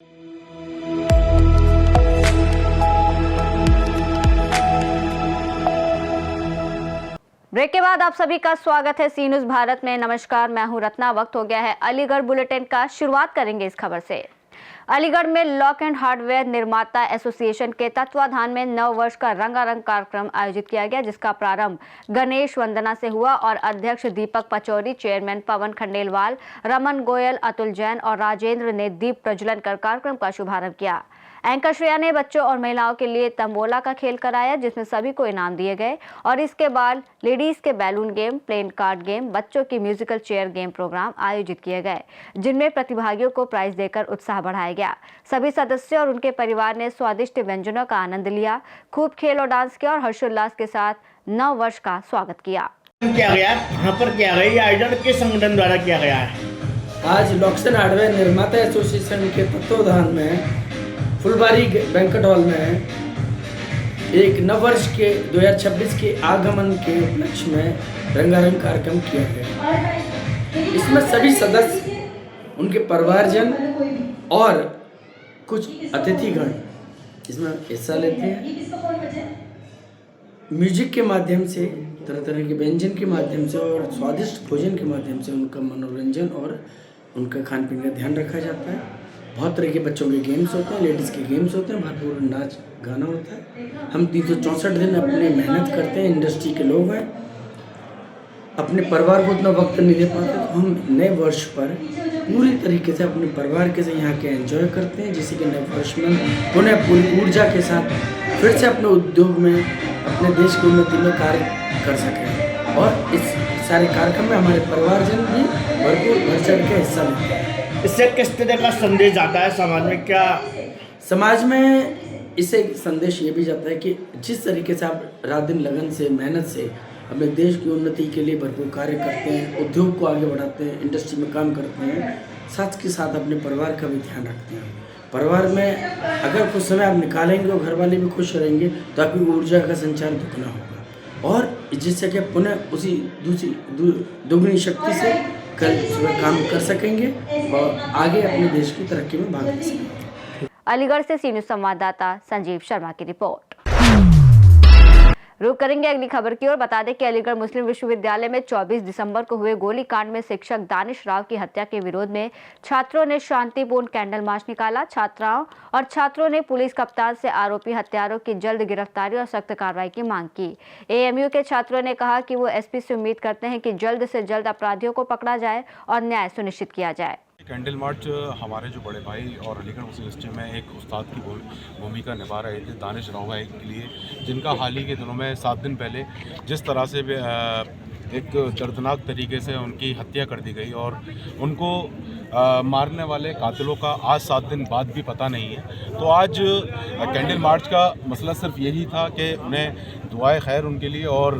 Break के बाद आप सभी का स्वागत है सी न्यूज़ भारत में। नमस्कार, मैं हूं रत्ना। वक्त हो गया है अलीगढ़ बुलेटिन का। शुरुआत करेंगे इस खबर से। अलीगढ़ में लॉक एंड हार्डवेयर निर्माता एसोसिएशन के तत्वाधान में नव वर्ष का रंगारंग कार्यक्रम आयोजित किया गया, जिसका प्रारंभ गणेश वंदना से हुआ और अध्यक्ष दीपक पचौरी, चेयरमैन पवन खंडेलवाल, रमन गोयल, अतुल जैन और राजेंद्र ने दीप प्रज्वलन कर कार्यक्रम का शुभारंभ किया। एंकर श्रेया ने बच्चों और महिलाओं के लिए तंबोला का खेल कराया, जिसमें सभी को इनाम दिए गए और इसके बाद लेडीज के balloon game, plane card game, बच्चों की म्यूजिकल चेयर गेम प्रोग्राम आयोजित किए गए, जिनमें प्रतिभागियों को प्राइज देकर उत्साह बढ़ाया गया। सभी सदस्यों और उनके परिवार ने स्वादिष्ट व्यंजनों का आनंद लिया, खूब खेल और डांस किया और हर्षोल्लास के साथ नव वर्ष का स्वागत किया। किया गया यहाँ पर किया गया, ये आयोजन किस संगठन द्वारा किया गया है? आज लॉक एंड हार्डवेयर निर्माता एसोसिएशन के तत्वाधान में फुलबारी बैंक्वेट हॉल में एक नववर्ष के 2026 के आगमन के उपलक्ष्य में रंगारंग कार्यक्रम किया गया। इसमें सभी सदस्य, उनके परिवारजन और कुछ अतिथिगण इसमें हिस्सा लेते हैं। म्यूजिक के माध्यम से, तरह तरह के व्यंजन के माध्यम से और स्वादिष्ट भोजन के माध्यम से उनका मनोरंजन और उनका खान पीन का ध्यान रखा जाता है। बहुत तरह के बच्चों के गेम्स होते हैं, लेडीज़ के गेम्स होते हैं, भरपूर नाच गाना होता है। हम 364 दिन अपनी मेहनत करते हैं, इंडस्ट्री के लोग हैं, अपने परिवार को उतना वक्त नहीं दे पाते, तो हम नए वर्ष पर पूरी तरीके से अपने परिवार के साथ यहाँ के एंजॉय करते हैं, जिससे कि नए वर्ष में पुनः पूरी ऊर्जा के साथ फिर से अपने उद्योग में, अपने देश की उन्नति में कार्य कर सकें। और इस सारे कार्यक्रम में हमारे परिवारजन भी भरपूर बढ़ चढ़ के हिस्सा लेते हैं। इससे किस तरह का संदेश जाता है समाज में? क्या समाज में इससे संदेश ये भी जाता है कि जिस तरीके से आप रात दिन लगन से, मेहनत से अपने देश की उन्नति के लिए भरपूर कार्य करते हैं, उद्योग को आगे बढ़ाते हैं, इंडस्ट्री में काम करते हैं, साथ के साथ अपने परिवार का भी ध्यान रखते हैं। परिवार में अगर कुछ समय आप निकालेंगे और घर वाले भी खुश रहेंगे तो आपकी ऊर्जा का संचार दुगना होगा और जिससे कि पुनः उसी दुगनी शक्ति से कल सुबह काम कर सकेंगे और आगे अपने देश की तरक्की में भाग ले सकेंगे। अलीगढ़ से सी न्यूज़ संवाददाता संजीव शर्मा की रिपोर्ट। रुक करेंगे अगली खबर की ओर। बता दें कि अलीगढ़ मुस्लिम विश्वविद्यालय में 24 दिसंबर को हुए गोलीकांड में शिक्षक दानिश राव की हत्या के विरोध में छात्रों ने शांतिपूर्ण कैंडल मार्च निकाला। छात्राओं और छात्रों ने पुलिस कप्तान से आरोपी हत्यारों की जल्द गिरफ्तारी और सख्त कार्रवाई की मांग की। एएमयू के छात्रों ने कहा कि वो एसपी से उम्मीद करते हैं कि जल्द से जल्द अपराधियों को पकड़ा जाए और न्याय सुनिश्चित किया जाए। कैंडल मार्च हमारे जो बड़े भाई और अलीगढ़ मुस्लिम यूनिवर्सिटी में एक उस्ताद की भूमिका निभा रहे थे, दानिश राव भाई के लिए, जिनका हाल ही के दिनों में 7 दिन पहले जिस तरह से एक दर्दनाक तरीके से उनकी हत्या कर दी गई और उनको मारने वाले कातिलों का आज 7 दिन बाद भी पता नहीं है। तो आज कैंडल मार्च का मसला सिर्फ यही था कि उन्हें दुआए खैर उनके लिए और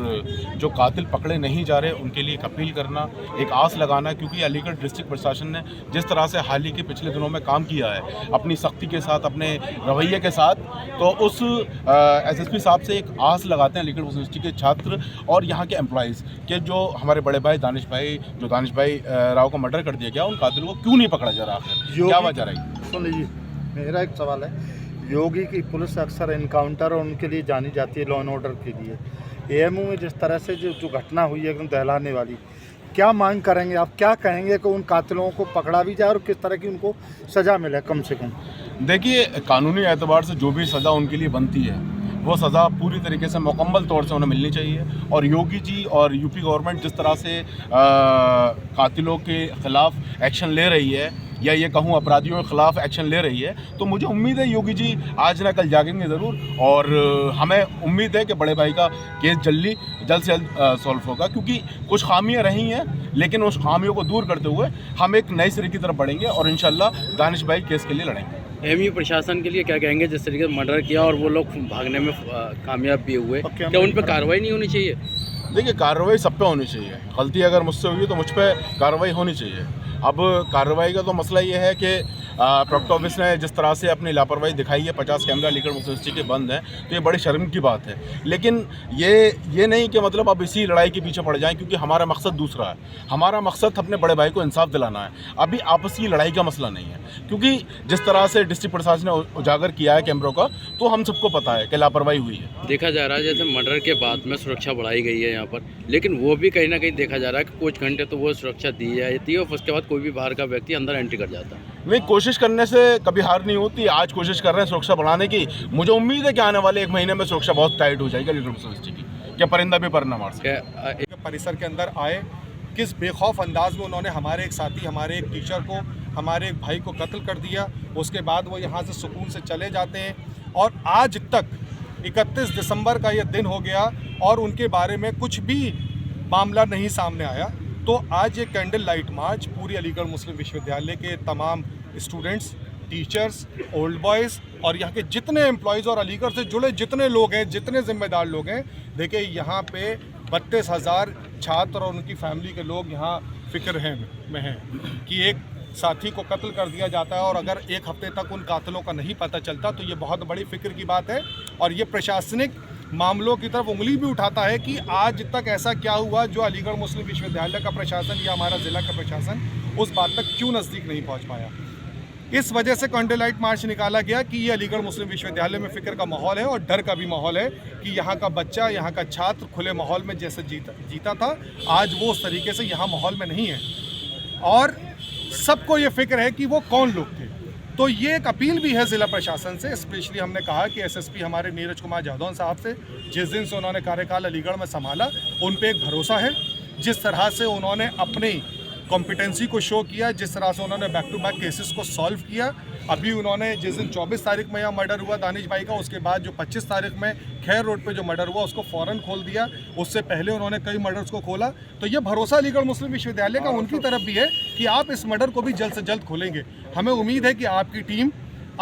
जो कातिल पकड़े नहीं जा रहे उनके लिए एक अपील करना, एक आस लगाना, क्योंकि अलीगढ़ डिस्ट्रिक्ट प्रशासन ने जिस तरह से हाल ही के पिछले दिनों में काम किया है अपनी सख्ती के साथ, अपने रवैये के साथ, तो उस एसएसपी साहब से एक आस लगाते हैं अलीगढ़ यूनिवर्सिटी के छात्र और यहाँ के एम्प्लॉइज़ के जो हमारे बड़े भाई दानिश भाई राव का मर्डर कर दिया गया, उन कातिलों को क्यों नहीं पकड़ा जा रहा आखिर, क्या वजह रही? सुन लीजिए, मेरा एक सवाल है। योगी की पुलिस अक्सर इनकाउंटर और उनके लिए जानी जाती है, लॉ एंड ऑर्डर के लिए। एएमयू में जिस तरह से जो घटना हुई है एकदम दहलाने वाली, क्या मांग करेंगे आप? क्या कहेंगे कि उन कातिलों को पकड़ा भी जाए और किस तरह की उनको सज़ा मिले कम से कम? देखिए, कानूनी एतबार से जो भी सज़ा उनके लिए बनती है वो सज़ा पूरी तरीके से मुकम्मल तौर से उन्हें मिलनी चाहिए। और योगी जी और यूपी गवर्नमेंट जिस तरह से कातिलों के ख़िलाफ़ एक्शन ले रही है या ये कहूँ अपराधियों के ख़िलाफ़ एक्शन ले रही है, तो मुझे उम्मीद है योगी जी आज ना कल जागेंगे ज़रूर और हमें उम्मीद है कि बड़े भाई का केस जल्द से जल्द सॉल्व होगा, क्योंकि कुछ खामियां रही हैं, लेकिन उस खामियों को दूर करते हुए हम एक नई सिरे की तरफ बढ़ेंगे और इंशाल्लाह दानिश भाई केस के लिए लड़ेंगे। एएमयू प्रशासन के लिए क्या कहेंगे जिस तरीके से मर्डर किया और वो लोग भागने में कामयाब भी हुए, क्या उन पर कार्रवाई नहीं होनी चाहिए? देखिए, कार्रवाई सब पे होनी चाहिए। गलती अगर मुझसे हुई तो मुझ पर कार्रवाई होनी चाहिए। अब कार्रवाई का तो मसला ये है कि प्रॉक्टर ऑफिस ने जिस तरह से अपनी लापरवाही दिखाई है, 50 कैमरा अलीगढ़ मुस्लिम यूनिवर्सिटी के बंद हैं, तो ये बड़ी शर्म की बात है। लेकिन ये नहीं कि मतलब अब इसी लड़ाई के पीछे पड़ जाएं, क्योंकि हमारा मकसद दूसरा है। हमारा मकसद अपने बड़े भाई को इंसाफ दिलाना है। अभी आपसी लड़ाई का मसला नहीं है, क्योंकि जिस तरह से डिस्ट्रिक्ट प्रशासन ने उजागर किया है कैमरों का, तो हम सबको पता है कि लापरवाही हुई है। देखा जा रहा है जैसे मर्डर के बाद में सुरक्षा बढ़ाई गई है यहाँ पर, लेकिन वो भी कहीं ना कहीं देखा जा रहा है कि कुछ घंटे तो वो सुरक्षा दी जाती है और उसके बाद कोई भी बाहर का व्यक्ति अंदर एंट्री कर जाता है। नहीं, कोशिश करने से कभी हार नहीं होती। आज कोशिश कर रहे हैं सुरक्षा बढ़ाने की। मुझे उम्मीद है कि आने वाले 1 महीने में सुरक्षा बहुत टाइट हो जाएगी अलीगढ़ मुस्लिम यूनिवर्सिटी की, क्या परिंदा भी पर न मार सके। परिसर के अंदर आए, किस बेखौफ अंदाज में उन्होंने हमारे एक साथी, हमारे एक टीचर को, हमारे एक भाई को कत्ल कर दिया। उसके बाद वो यहाँ से सुकून से चले जाते हैं और आज तक 31 दिसंबर का ये दिन हो गया और उनके बारे में कुछ भी मामला नहीं सामने आया। तो आज ये कैंडल लाइट मार्च पूरी अलीगढ़ मुस्लिम विश्वविद्यालय के तमाम स्टूडेंट्स, टीचर्स, ओल्ड बॉयज़ और यहाँ के जितने एम्प्लॉयज़ और अलीगढ़ से जुड़े जितने लोग हैं, जितने जिम्मेदार लोग हैं, देखिए यहाँ पे 32,000 छात्र और उनकी फैमिली के लोग यहाँ फ़िक्र में हैं कि एक साथी को कत्ल कर दिया जाता है और अगर 1 हफ्ते तक उन कातिलों का नहीं पता चलता तो ये बहुत बड़ी फ़िक्र की बात है। और ये प्रशासनिक मामलों की तरफ उंगली भी उठाता है कि आज तक ऐसा क्या हुआ जो अलीगढ़ मुस्लिम विश्वविद्यालय का प्रशासन या हमारा ज़िला का प्रशासन उस बात तक क्यों नज़दीक नहीं पहुँच पाया। इस वजह से कैंडल लाइट मार्च निकाला गया कि ये अलीगढ़ मुस्लिम विश्वविद्यालय में फ़िक्र का माहौल है और डर का भी माहौल है कि यहाँ का बच्चा, यहाँ का छात्र खुले माहौल में जैसे जीता था, आज वो उस तरीके से यहाँ माहौल में नहीं है और सबको ये फिक्र है कि वो कौन लोग थे। तो ये एक अपील भी है ज़िला प्रशासन से। स्पेशली हमने कहा कि एसएसपी हमारे नीरज कुमार जादौन साहब से, जिस दिन से उन्होंने कार्यकाल अलीगढ़ में संभाला, उन पे एक भरोसा है। जिस तरह से उन्होंने अपनी कॉम्पिटेंसी को शो किया, जिस तरह से उन्होंने बैक टू बैक केसेस को सॉल्व किया। अभी उन्होंने जिस दिन 24 तारीख में यहाँ मर्डर हुआ दानिश भाई का, उसके बाद जो 25 तारीख में खैर रोड पे जो मर्डर हुआ उसको फ़ौरन खोल दिया। उससे पहले उन्होंने कई मर्डर्स को खोला। तो ये भरोसा अलीगढ़ मुस्लिम विश्वविद्यालय का उनकी तरफ भी है कि आप इस मर्डर को भी जल्द से जल्द खोलेंगे। हमें उम्मीद है कि आपकी टीम,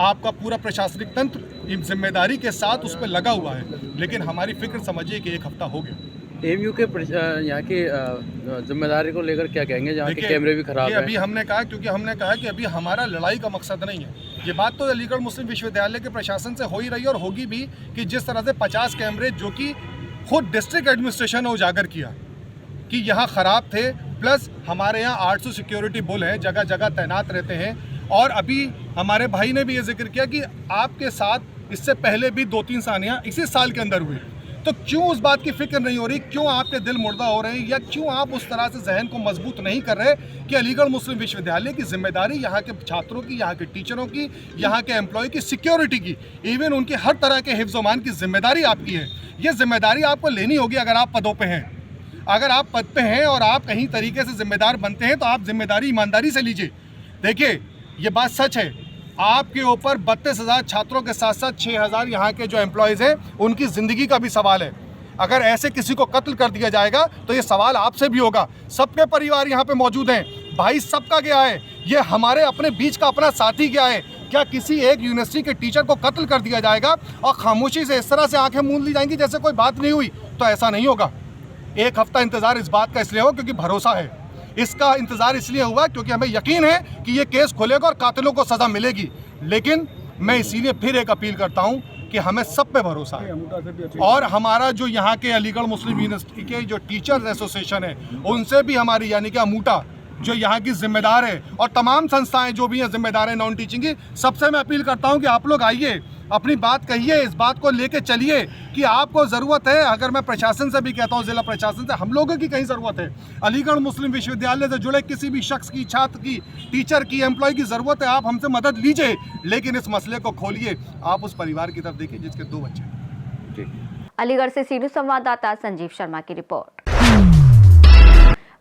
आपका पूरा प्रशासनिक तंत्र जिम्मेदारी के साथ उस पर लगा हुआ है। लेकिन हमारी फिक्र समझिए कि 1 हफ्ता हो गया। एमयू के यहाँ की जिम्मेदारी को लेकर क्या कहेंगे, जहाँ के कैमरे भी खराब हैं? अभी हमने कहा, क्योंकि हमने कहा कि अभी हमारा लड़ाई का मकसद नहीं है। ये बात तो अलीगढ़ मुस्लिम विश्वविद्यालय के प्रशासन से हो ही रही है और होगी भी कि जिस तरह से 50 कैमरे जो कि खुद डिस्ट्रिक्ट एडमिनिस्ट्रेशन ने उजागर किया कि यहाँ ख़राब थे, प्लस हमारे यहाँ 800 सिक्योरिटी बुल हैं, जगह जगह तैनात रहते हैं। और अभी हमारे भाई ने भी ये जिक्र किया कि आपके साथ इससे पहले भी 2-3 सानियाँ इसी साल के अंदर हुई। तो क्यों उस बात की फिक्र नहीं हो रही, क्यों आपके दिल मुर्दा हो रहे हैं, या क्यों आप उस तरह से जहन को मजबूत नहीं कर रहे कि अलीगढ़ मुस्लिम विश्वविद्यालय की जिम्मेदारी यहाँ के छात्रों की, यहाँ के टीचरों की, यहाँ के एम्प्लॉय की सिक्योरिटी की, इवन उनके हर तरह के हिफ्ज़ अमान की जिम्मेदारी आपकी है। ये जिम्मेदारी आपको लेनी होगी अगर आप पदों पर हैं। अगर आप पद पे हैं और आप कहीं तरीके से जिम्मेदार बनते हैं तो आप जिम्मेदारी ईमानदारी से लीजिए। देखिए, ये बात सच है, आपके ऊपर 32,000 छात्रों के साथ साथ 6,000 यहाँ के जो एम्प्लॉयज़ हैं उनकी ज़िंदगी का भी सवाल है। अगर ऐसे किसी को कत्ल कर दिया जाएगा तो ये सवाल आपसे भी होगा। सबके परिवार यहाँ पे मौजूद हैं, भाई सबका गया है, ये हमारे अपने बीच का अपना साथी गया है। क्या किसी एक यूनिवर्सिटी के टीचर को कत्ल कर दिया जाएगा और खामोशी से इस तरह से आंखें मूंद ली जाएंगी जैसे कोई बात नहीं हुई? तो ऐसा नहीं होगा। 1 हफ्ता इंतज़ार इस बात का इसलिए हो क्योंकि भरोसा है। इसका इंतज़ार इसलिए हुआ क्योंकि हमें यकीन है कि ये केस खुलेगा और कातिलों को सज़ा मिलेगी। लेकिन मैं इसीलिए फिर एक अपील करता हूँ कि हमें सब पे भरोसा है और हमारा जो यहाँ के अलीगढ़ मुस्लिम यूनिवर्सिटी के जो टीचर्स एसोसिएशन है उनसे भी हमारी, यानी कि अमूटा जो यहाँ की जिम्मेदार है, और तमाम संस्थाएं जो भी हैं जिम्मेदार हैं नॉन टीचिंग की, सबसे मैं अपील करता हूँ कि आप लोग आइए, अपनी बात कहिए, इस बात को लेके चलिए कि आपको ज़रूरत है। अगर मैं प्रशासन से भी कहता हूँ, ज़िला प्रशासन से, हम लोगों की कहीं ज़रूरत है, अलीगढ़ मुस्लिम विश्वविद्यालय से जुड़े किसी भी शख्स की, छात्र की, टीचर की, एम्प्लॉय की ज़रूरत है, आप हमसे मदद लीजिए। लेकिन इस मसले को खोलिए। आप उस परिवार की तरफ देखिए जिसके 2 बच्चे हैं। अलीगढ़ से सीधू संवाददाता संजीव शर्मा की रिपोर्ट।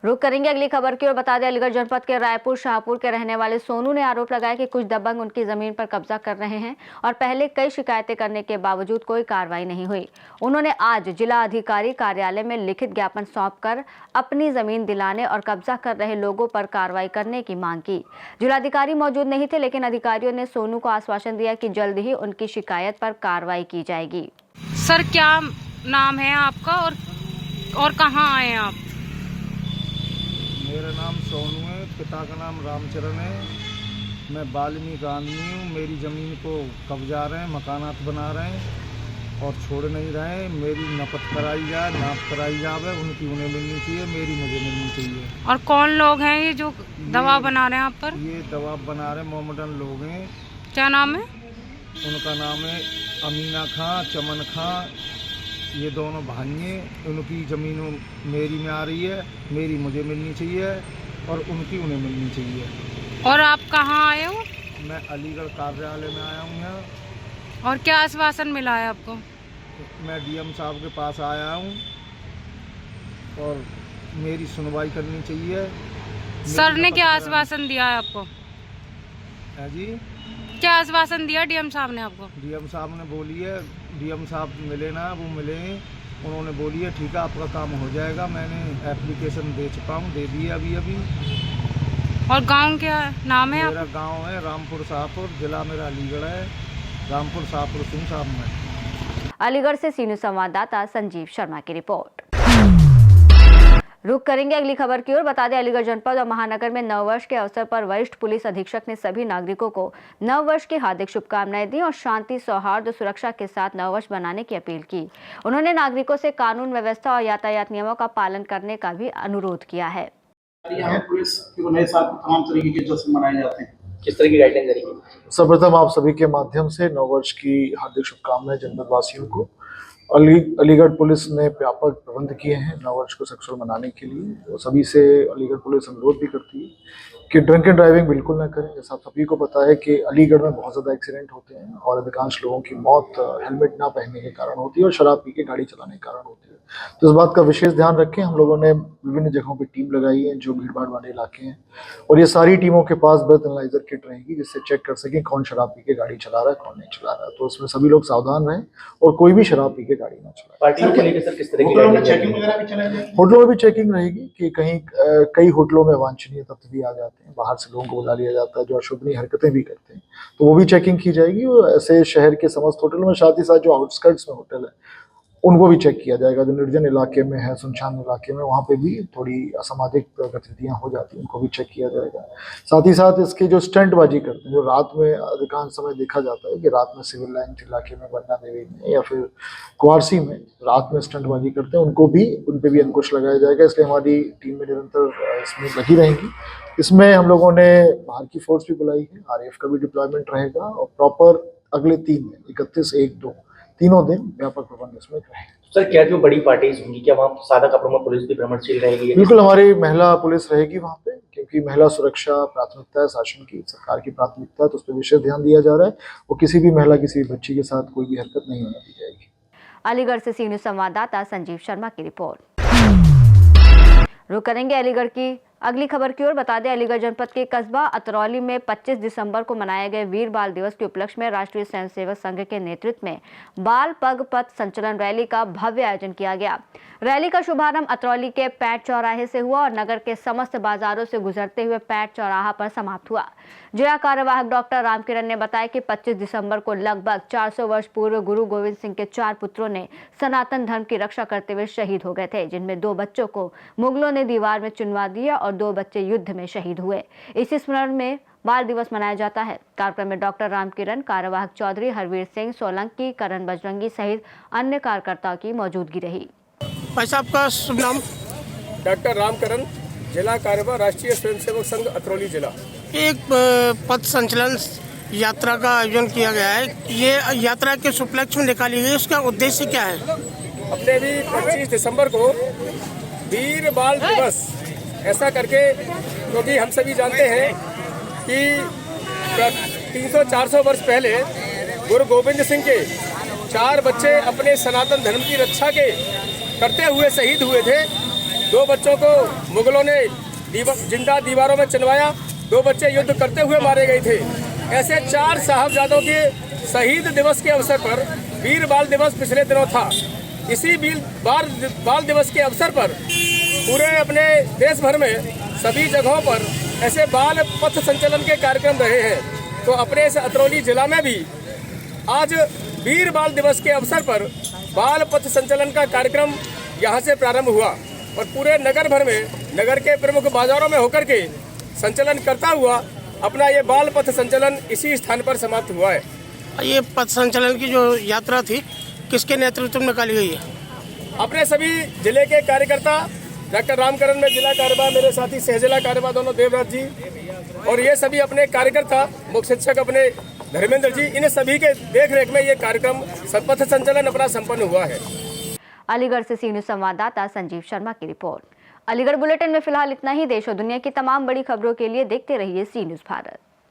रुक करेंगे अगली खबर की और बता दें, अलीगढ़ जनपद के रायपुर शाहपुर के रहने वाले सोनू ने आरोप लगाया कि कुछ दबंग उनकी जमीन पर कब्जा कर रहे हैं और पहले कई शिकायतें करने के बावजूद कोई कार्रवाई नहीं हुई। उन्होंने आज जिला अधिकारी कार्यालय में लिखित ज्ञापन सौंपकर अपनी जमीन दिलाने और कब्जा कर रहे लोगों पर कार्रवाई करने की मांग की। जिलाधिकारी मौजूद नहीं थे, लेकिन अधिकारियों ने सोनू को आश्वासन दिया कि जल्द ही उनकी शिकायत पर कार्रवाई की जाएगी। सर, क्या नाम है आपका और कहाँ आए हैं आप? मेरा नाम सोनू है, पिता का नाम रामचरण है मैं वाल्मीकि आदमी हूँ। मेरी ज़मीन को कब्जा रहे हैं, मकानात बना रहे हैं और छोड़ नहीं रहे हैं। मेरी नपत कराई जाए, नाप कराई जाए, उनकी उन्हें मिलनी चाहिए, मेरी मुझे मिलनी चाहिए। और कौन लोग हैं ये जो दवा बना रहे हैं आप पर? ये दवा बना रहे मोमडन लोग हैं। क्या नाम है? उनका नाम है अमीना खां, चमन खां। ये दोनों भाइये, उनकी ज़मीन मेरी में आ रही है, मेरी मुझे मिलनी चाहिए और उनकी उन्हें मिलनी चाहिए। और आप कहाँ आए हो? मैं अलीगढ़ कार्यालय में आया हूँ यहाँ। और क्या आश्वासन मिला है आपको? मैं डीएम साहब के पास आया हूँ और मेरी सुनवाई करनी चाहिए। सर ने क्या आश्वासन दिया है आपको? है जी, क्या आश्वासन दिया डीएम साहब ने आपको? डीएम साहब ने बोली है, डीएम साहब मिले ना, वो मिले, उन्होंने बोली है ठीक है आपका काम हो जाएगा। मैंने एप्लीकेशन दे चुका हूँ, दे दी अभी। और गांव क्या नाम है मेरा गांव है रामपुर शाहपुर, जिला मेरा अलीगढ़ है, रामपुर शाहपुर सिंह साहब में। अलीगढ़ से सीनू संवाददाता संजीव शर्मा की रिपोर्ट। रुक करेंगे अगली खबर की ओर। बता दें, अलीगढ़ जनपद और महानगर में नववर्ष के अवसर पर वरिष्ठ पुलिस अधीक्षक ने सभी नागरिकों को नववर्ष की हार्दिक शुभकामनाएं दी और शांति, सौहार्द और सुरक्षा के साथ नववर्ष मनाने की अपील की। उन्होंने नागरिकों से कानून व्यवस्था और यातायात नियमों का पालन करने का भी अनुरोध किया है। पुलिस के नए साल तमाम तरीके के जश्न मनाए जाते हैं, किस तरह की गाइडलाइन करेंगे? सर्वप्रथम आप सभी के माध्यम से नववर्ष की हार्दिक शुभकामनाएं जनपद वासियों को। अलीगढ़ पुलिस ने व्यापक प्रबंध किए हैं नववर्ष को सकुशल मनाने के लिए। तो सभी से अलीगढ़ पुलिस अनुरोध भी करती है कि ड्रिंक एंड ड्राइविंग बिल्कुल ना करें। जैसा आप सभी को पता है कि अलीगढ़ में बहुत ज़्यादा एक्सीडेंट होते हैं और अधिकांश लोगों की मौत हेलमेट ना पहनने के कारण होती है और शराब पी के गाड़ी चलाने के कारण होती है। तो इस बात का विशेष ध्यान रखें। हम लोगों ने विभिन्न जगहों पर टीम लगाई है जो भीड़ भाड़ वाले इलाके हैं और ये सारी टीमों के पास ब्रेथ एनालाइजर किट रहेगी जिससे चेक कर सकें कौन शराब पी के गाड़ी चला रहा है, कौन नहीं चला रहा है। तो उसमें सभी लोग सावधान रहें और कोई भी शराब पी के गाड़ी ना चलाए। पार्टियों को लेकर सर किस तरह की चेकिंग वगैरह भी चलाई जाएगी? होटलों में भी चेकिंग रहेगी कि कहीं कई होटलों में वांछनीय तत्व भी आ जाते हैं, बाहर से लोगों को बुला लिया जाता है जो अशोभनीय हरकतें भी करते हैं, तो वो भी चेकिंग की जाएगी। और ऐसे शहर के समस्त होटलों में, साथ ही साथ जो आउटस्कर्ट्स में होटल है उनको भी चेक किया जाएगा। जो निर्जन इलाके में है, सुनसान इलाके में, वहाँ पे भी थोड़ी असामाजिक गतिविधियाँ हो जाती हैं, उनको भी चेक किया जाएगा। साथ ही साथ इसकी जो स्टंटबाजी करते हैं, जो रात में अधिकांश समय देखा जाता है कि रात में सिविल लाइन इलाके में, बन्ना देवी में या फिर कुआरसी में रात में स्टंटबाजी करते हैं, उन पर भी अंकुश लगाया जाएगा। इसलिए हमारी टीम में निरंतर इसमें लगी रहेगी। इसमें हम लोगों ने बाहर की फोर्स भी बुलाई है, RAF का भी डिप्लॉयमेंट रहेगा और प्रॉपर अगले 3 दिन 31, 1, 2 तीनों दिन व्यापक प्रबंध इसमें रहेगा। सर क्या जो बड़ी पार्टीज होंगी क्या वहाँ सादा कपड़ों में पुलिस भी भ्रमणशील रहेगी? बिल्कुल, हमारी महिला पुलिस रहेगी वहाँ पे, क्योंकि महिला सुरक्षा प्राथमिकता है, शासन की, सरकार की प्राथमिकता है, तो उस पर विशेष ध्यान दिया जा रहा है। और किसी भी महिला, किसी भी बच्ची के साथ कोई भी हरकत नहीं होने दी जाएगी। अलीगढ़ से सीनू संवाददाता संजीव शर्मा की रिपोर्ट। रुक करेंगे अलीगढ़ की अगली खबर की ओर। बता दें, अलीगढ़ जनपद के कस्बा अतरौली में 25 दिसंबर को मनाए गए वीर बाल दिवस के उपलक्ष्य में राष्ट्रीय स्वयंसेवक संघ के नेतृत्व में बाल पग पथ संचलन रैली का भव्य आयोजन किया गया। रैली का शुभारंभ अतरौली के पैठ चौराहे से हुआ और नगर के समस्त बाजारों से गुजरते हुए पैठ चौराहा पर समाप्त हुआ। जिला कार्यवाहक डॉक्टर रामकिरण ने बताया कि 25 दिसंबर को लगभग 400 वर्ष पूर्व गुरु गोविंद सिंह के 4 पुत्रों ने सनातन धर्म की रक्षा करते हुए शहीद हो गए थे, जिनमें 2 बच्चों को मुगलों ने दीवार में चुनवा दिया और 2 बच्चे युद्ध में शहीद हुए। इसी स्मरण में बाल दिवस मनाया जाता है। कार्यक्रम में डॉक्टर रामकिरण, कार्यवाहक चौधरी हरवीर सिंह सोलंकी, करण बजरंगी सहित अन्य कार्यकर्ताओं की मौजूदगी रही। भाई साहब का शुभ नाम? डॉक्टर रामकरण, जिला कार्यवाहक राष्ट्रीय स्वयंसेवक संघ अतरौली जिला। एक पथ संचलन यात्रा का आयोजन किया गया है, ये यात्रा के उपलक्ष्य में निकाली गई, उसका उद्देश्य क्या है? अपने भी 25 दिसंबर को वीर बाल दिवस ऐसा करके, क्योंकि हम सभी जानते हैं कि 300-400 वर्ष पहले गुरु गोविंद सिंह के 4 बच्चे अपने सनातन धर्म की रक्षा के करते हुए शहीद हुए थे। 2 बच्चों को मुगलों ने जिंदा दीवारों में चुनवाया, 2 बच्चे युद्ध करते हुए मारे गए थे। ऐसे 4 साहबजादों के शहीद दिवस के अवसर पर वीर बाल दिवस पिछले दिनों था। इसी बाल दिवस के अवसर पर पूरे अपने देश भर में सभी जगहों पर ऐसे बाल पथ संचलन के कार्यक्रम रहे हैं। तो अपने इस अतरौली जिला में भी आज वीर बाल दिवस के अवसर पर बाल पथ संचलन का कार्यक्रम यहाँ से प्रारंभ हुआ और पूरे नगर भर में, नगर के प्रमुख बाजारों में होकर के संचलन करता हुआ अपना ये बाल पथ संचलन इसी स्थान पर समाप्त हुआ है। ये पथ संचलन की जो यात्रा थी किसके नेतृत्व में निकाली गई है? अपने सभी जिले के कार्यकर्ता, डॉक्टर रामकरण में जिला कार्यवाह, मेरे साथी सह जिला कार्यवाह दोनों देवराज जी, और ये सभी अपने कार्यकर्ता, मुख्य शिक्षक अपने धर्मेंद्र जी, इन सभी के देखरेख में ये कार्यक्रम पथ संचलन अपना संपन्न हुआ है। अलीगढ़ से सी न्यूज़ संवाददाता संजीव शर्मा की रिपोर्ट। अलीगढ़ बुलेटिन में फिलहाल इतना ही। देश और दुनिया की तमाम बड़ी खबरों के लिए देखते रहिए सी न्यूज़ भारत।